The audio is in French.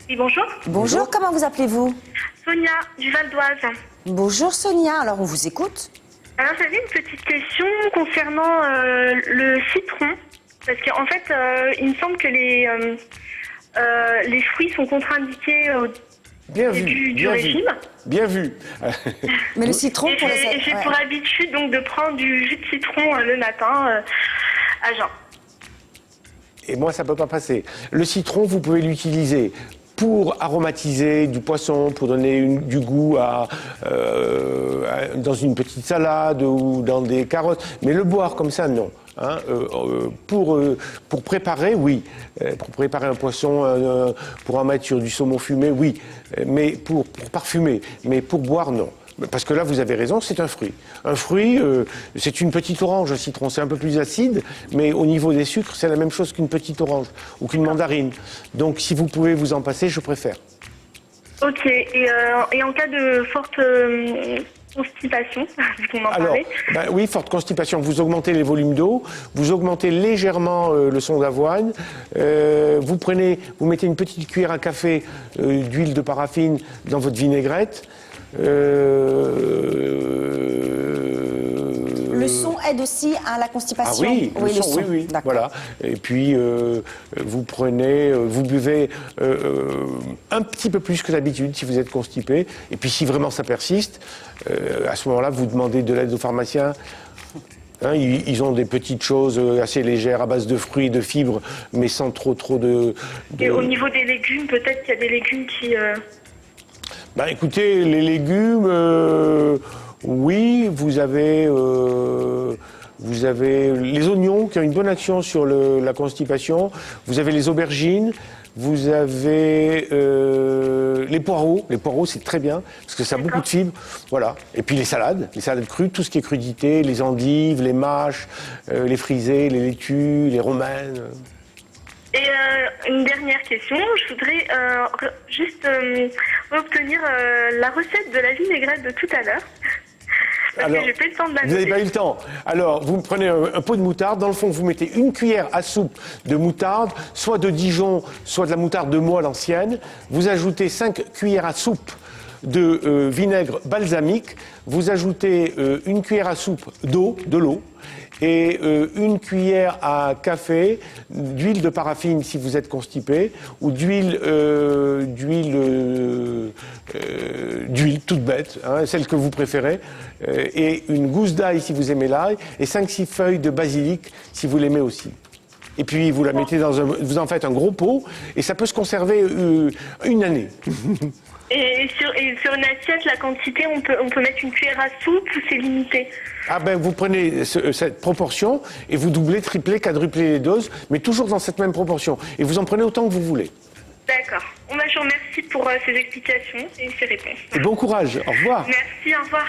Oui, bonjour. Bonjour, comment vous appelez-vous? Sonia, du Val d'Oise. Bonjour Sonia, alors on vous écoute. Alors, j'avais une petite question concernant le citron. Parce qu'en fait, il me semble que les fruits sont contre-indiqués au Bien vu, début du bien régime. vu, bien vu. Mais le citron Et pour les... j'ai pour habitude donc de prendre du jus de citron le matin à jeun. Et moi, ça ne peut pas passer. Le citron, vous pouvez l'utiliser pour aromatiser du poisson, pour donner du goût dans une petite salade ou dans des carottes. Mais le boire comme ça, non. Hein, pour préparer, oui. Pour préparer un poisson, pour en mettre sur du saumon fumé, oui. Mais pour parfumer. Mais pour boire, non. Parce que là, vous avez raison, c'est un fruit. Un fruit, c'est une petite orange, le citron. C'est un peu plus acide, mais au niveau des sucres, c'est la même chose qu'une petite orange ou qu'une mandarine. Donc, si vous pouvez vous en passer, je préfère. Ok. Et en cas de forte constipation, vu qu'on en parlait. Alors, oui, forte constipation. Vous augmentez les volumes d'eau, vous augmentez légèrement le son d'avoine. Vous mettez une petite cuillère à café d'huile de paraffine dans votre vinaigrette. Le son aide aussi à la constipation. Ah oui, le son. Oui. Voilà. Et puis, vous buvez un petit peu plus que d'habitude si vous êtes constipé. Et puis, si vraiment ça persiste, à ce moment-là, vous demandez de l'aide au pharmacien. Hein, ils ont des petites choses assez légères à base de fruits, de fibres, mais sans trop de... Et au niveau des légumes, peut-être qu'il y a des légumes qui... écoutez, les légumes, oui, vous avez les oignons qui ont une bonne action sur la constipation, vous avez les aubergines, vous avez les poireaux. Les poireaux, c'est très bien, parce que ça a beaucoup de fibres. Voilà. Et puis les salades crues, tout ce qui est crudité, les endives, les mâches, les frisées, les laitues, les romaines. Et une dernière question, je voudrais juste obtenir la recette de la vinaigrette de tout à l'heure. Parce que j'ai pas eu le temps de la noter. Vous n'avez pas eu le temps. Alors, vous prenez un pot de moutarde. Dans le fond, vous mettez une cuillère à soupe de moutarde, soit de Dijon, soit de la moutarde de Mois l'ancienne. Vous ajoutez 5 cuillères à soupe de vinaigre balsamique. Vous ajoutez une cuillère à soupe de l'eau. Et une cuillère à café d'huile de paraffine si vous êtes constipé, ou d'huile toute bête, hein, celle que vous préférez, et une gousse d'ail si vous aimez l'ail, et 5-6 feuilles de basilic si vous l'aimez aussi. Et puis vous la mettez vous en faites un gros pot, et ça peut se conserver une année. Et sur une assiette, la quantité, on peut mettre une cuillère à soupe ou c'est limité? Vous prenez cette proportion et vous doublez, triplez, quadruplez les doses, mais toujours dans cette même proportion. Et vous en prenez autant que vous voulez. D'accord. Je vous remercie pour ces explications et ces réponses. Et bon courage. Au revoir. Merci, au revoir.